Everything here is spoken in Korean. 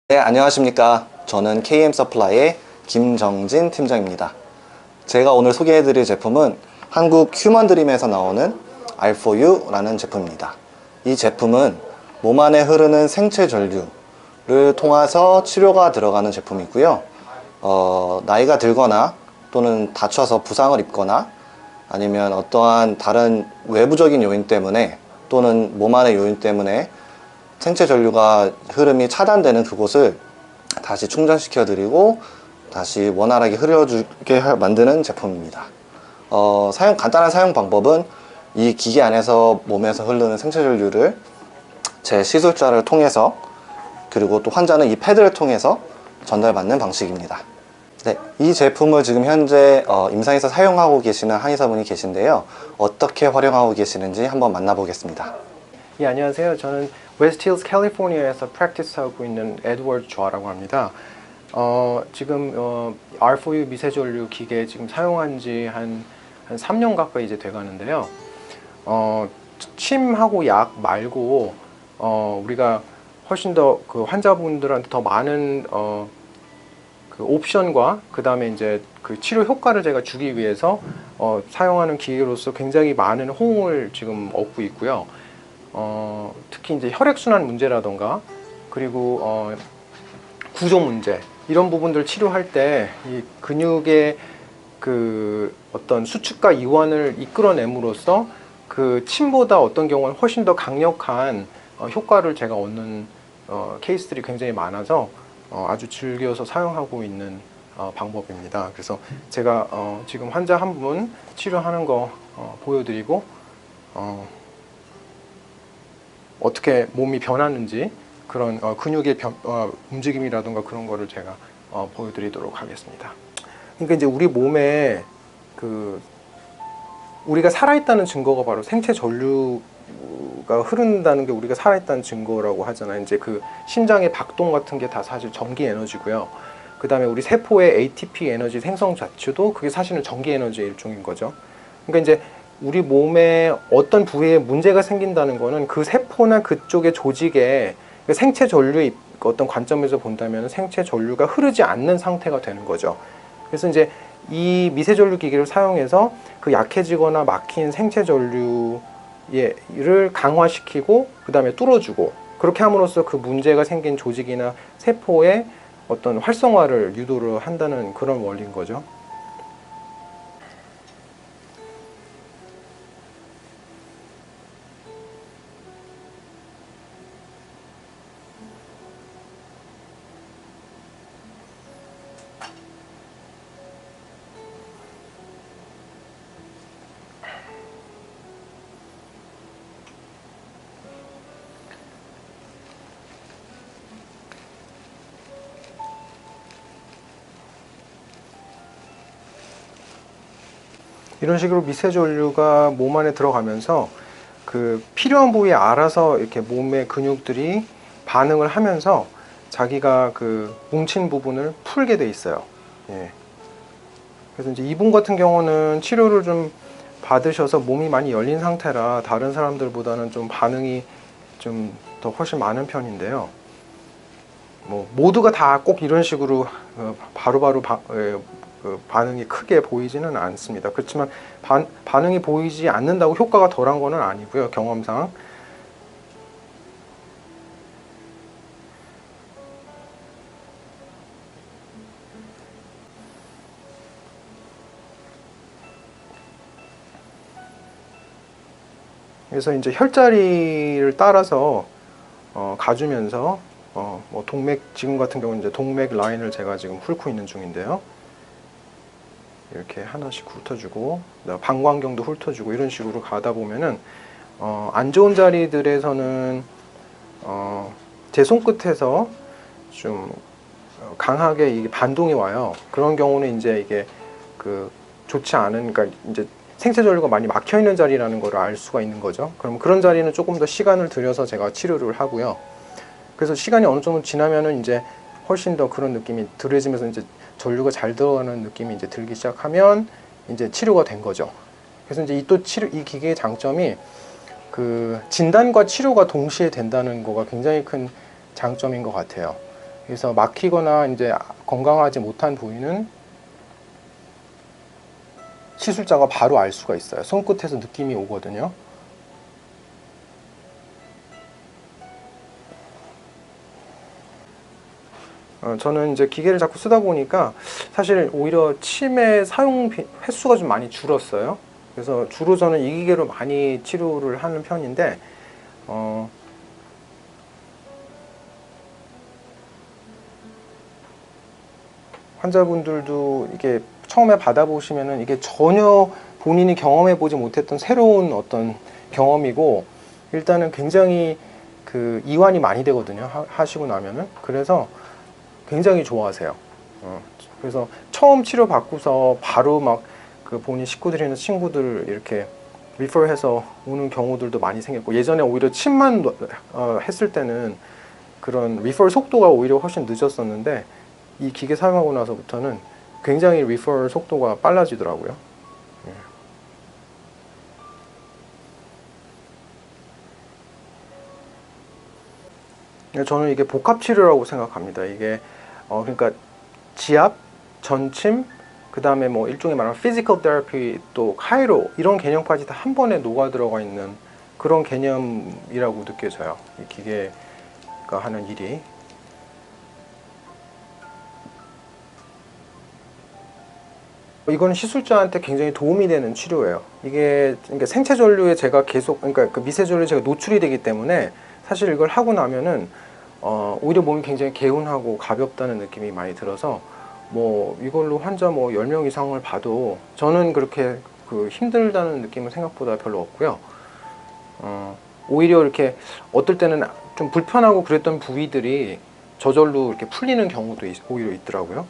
네, 안녕하십니까. 저는 KM서플라이의 김정진 팀장입니다. 제가 오늘 소개해드릴 제품은 한국 휴먼드림에서 나오는 R4U라는 제품입니다. 이 제품은 몸 안에 흐르는 생체 전류를 통해서 치료가 들어가는 제품이고요. 나이가 들거나 또는 다쳐서 부상을 입거나 아니면 어떠한 다른 외부적인 요인 때문에 또는 몸 안의 요인 때문에 생체 전류가 흐름이 차단되는 그곳을 다시 충전시켜 드리고 다시 원활하게 흐려주게 만드는 제품입니다. 간단한 사용 방법은 이 기계 안에서 몸에서 흐르는 생체 전류를 제 시술자를 통해서 그리고 또 환자는 이 패드를 통해서 전달받는 방식입니다. 네, 이 제품을 지금 현재 임상에서 사용하고 계시는 한의사분이 계신데요. 어떻게 활용하고 계시는지 한번 만나보겠습니다. 예, 안녕하세요. 저는 웨스트힐스 캘리포니아에서 프랙티스하고 있는 에드워드 좌라고 합니다. 지금 R4U 미세전류 기계 지금 사용한 지 한 3년 가까이 이제 돼가는데요. 침하고 약 말고 우리가 훨씬 더 그 환자분들한테 더 많은 그 옵션과 그 다음에 이제 그 치료 효과를 제가 주기 위해서 사용하는 기계로서 굉장히 많은 호응을 지금 얻고 있고요. 특히 이제 혈액순환 문제라던가 그리고 구조 문제 이런 부분들 치료할 때 이 근육의 그 어떤 수축과 이완을 이끌어냄으로써 그 침보다 어떤 경우는 훨씬 더 강력한 효과를 제가 얻는 케이스들이 굉장히 많아서 아주 즐겨서 사용하고 있는 방법입니다. 그래서 제가 지금 환자 한 분 치료하는 거 보여드리고 어떻게 몸이 변하는지 그런 근육의 움직임이라든가 그런 거를 제가 보여드리도록 하겠습니다. 그러니까 이제 우리 몸에 그 우리가 살아있다는 증거가 바로 생체 전류가 흐른다는 게 우리가 살아있다는 증거라고 하잖아요. 이제 그 심장의 박동 같은 게 다 사실 전기 에너지고요. 그 다음에 우리 세포의 ATP 에너지 생성 자체도 그게 사실은 전기 에너지의 일종인 거죠. 그러니까 이제 우리 몸에 어떤 부위에 문제가 생긴다는 거는 그 세포나 그쪽의 조직에 생체 전류의 어떤 관점에서 본다면 생체 전류가 흐르지 않는 상태가 되는 거죠. 그래서 이제 이 미세전류 기기를 사용해서 그 약해지거나 막힌 생체 전류를 강화시키고 그 다음에 뚫어주고 그렇게 함으로써 그 문제가 생긴 조직이나 세포의 어떤 활성화를 유도를 한다는 그런 원리인 거죠. 이런 식으로 미세전류가 몸 안에 들어가면서 그 필요한 부위에 알아서 이렇게 몸의 근육들이 반응을 하면서 자기가 그 뭉친 부분을 풀게 돼 있어요. 예. 그래서 이제 이분 같은 경우는 치료를 좀 받으셔서 몸이 많이 열린 상태라 다른 사람들보다는 좀 반응이 좀 더 훨씬 많은 편인데요. 뭐 모두가 다 꼭 이런 식으로 바로바로 반응이 크게 보이지는 않습니다. 그렇지만 반응이 보이지 않는다고 효과가 덜한 거는 아니고요, 경험상. 그래서 이제 혈자리를 따라서 가주면서 뭐 동맥, 지금 같은 경우는 이제 동맥 라인을 제가 지금 훑고 있는 중인데요. 이렇게 하나씩 훑어주고 방광경도 훑어주고 이런 식으로 가다 보면은 안 좋은 자리들에서는 제 손끝에서 좀 강하게 이게 반동이 와요. 그런 경우는 이제 이게 그 좋지 않은, 그러니까 이제 생체 전류가 많이 막혀 있는 자리라는 걸 알 수가 있는 거죠. 그럼 그런 자리는 조금 더 시간을 들여서 제가 치료를 하고요. 그래서 시간이 어느 정도 지나면은 이제 훨씬 더 그런 느낌이 덜해지면서 이제 전류가 잘 들어가는 느낌이 이제 들기 시작하면 이제 치료가 된 거죠. 그래서 이제 이 기계의 장점이 그 진단과 치료가 동시에 된다는 거가 굉장히 큰 장점인 것 같아요. 그래서 막히거나 이제 건강하지 못한 부위는 시술자가 바로 알 수가 있어요. 손끝에서 느낌이 오거든요. 저는 이제 기계를 자꾸 쓰다 보니까 사실 오히려 침의 사용 횟수가 좀 많이 줄었어요. 그래서 주로 저는 이 기계로 많이 치료를 하는 편인데, 환자분들도 이게 처음에 받아보시면은 이게 전혀 본인이 경험해 보지 못했던 새로운 어떤 경험이고, 일단은 굉장히 그 이완이 많이 되거든요. 하시고 나면은. 그래서 굉장히 좋아하세요. 그래서 처음 치료 받고서 바로 막 그 본인 식구들이나 친구들 이렇게 리퍼해서 오는 경우들도 많이 생겼고, 예전에 오히려 침만 했을 때는 그런 리퍼 속도가 오히려 훨씬 늦었었는데, 이 기계 사용하고 나서부터는 굉장히 리퍼 속도가 빨라지더라고요. 저는 이게 복합 치료라고 생각합니다. 이게 그러니까 지압, 전침, 그 다음에 뭐 일종의 말하면 피지컬 테라피, 또 카이로, 이런 개념까지 다 한 번에 녹아 들어가 있는 그런 개념이라고 느껴져요. 이 기계가 하는 일이. 이건 시술자한테 굉장히 도움이 되는 치료예요. 이게 그러니까 생체 전류에 제가 계속, 그러니까 그 미세 전류에 제가 노출이 되기 때문에 사실 이걸 하고 나면은 오히려 몸이 굉장히 개운하고 가볍다는 느낌이 많이 들어서, 뭐 이걸로 환자 뭐 10명 이상을 봐도 저는 그렇게 그 힘들다는 느낌은 생각보다 별로 없고요. 오히려 이렇게 어떨 때는 좀 불편하고 그랬던 부위들이 저절로 이렇게 풀리는 경우도 오히려 있더라고요.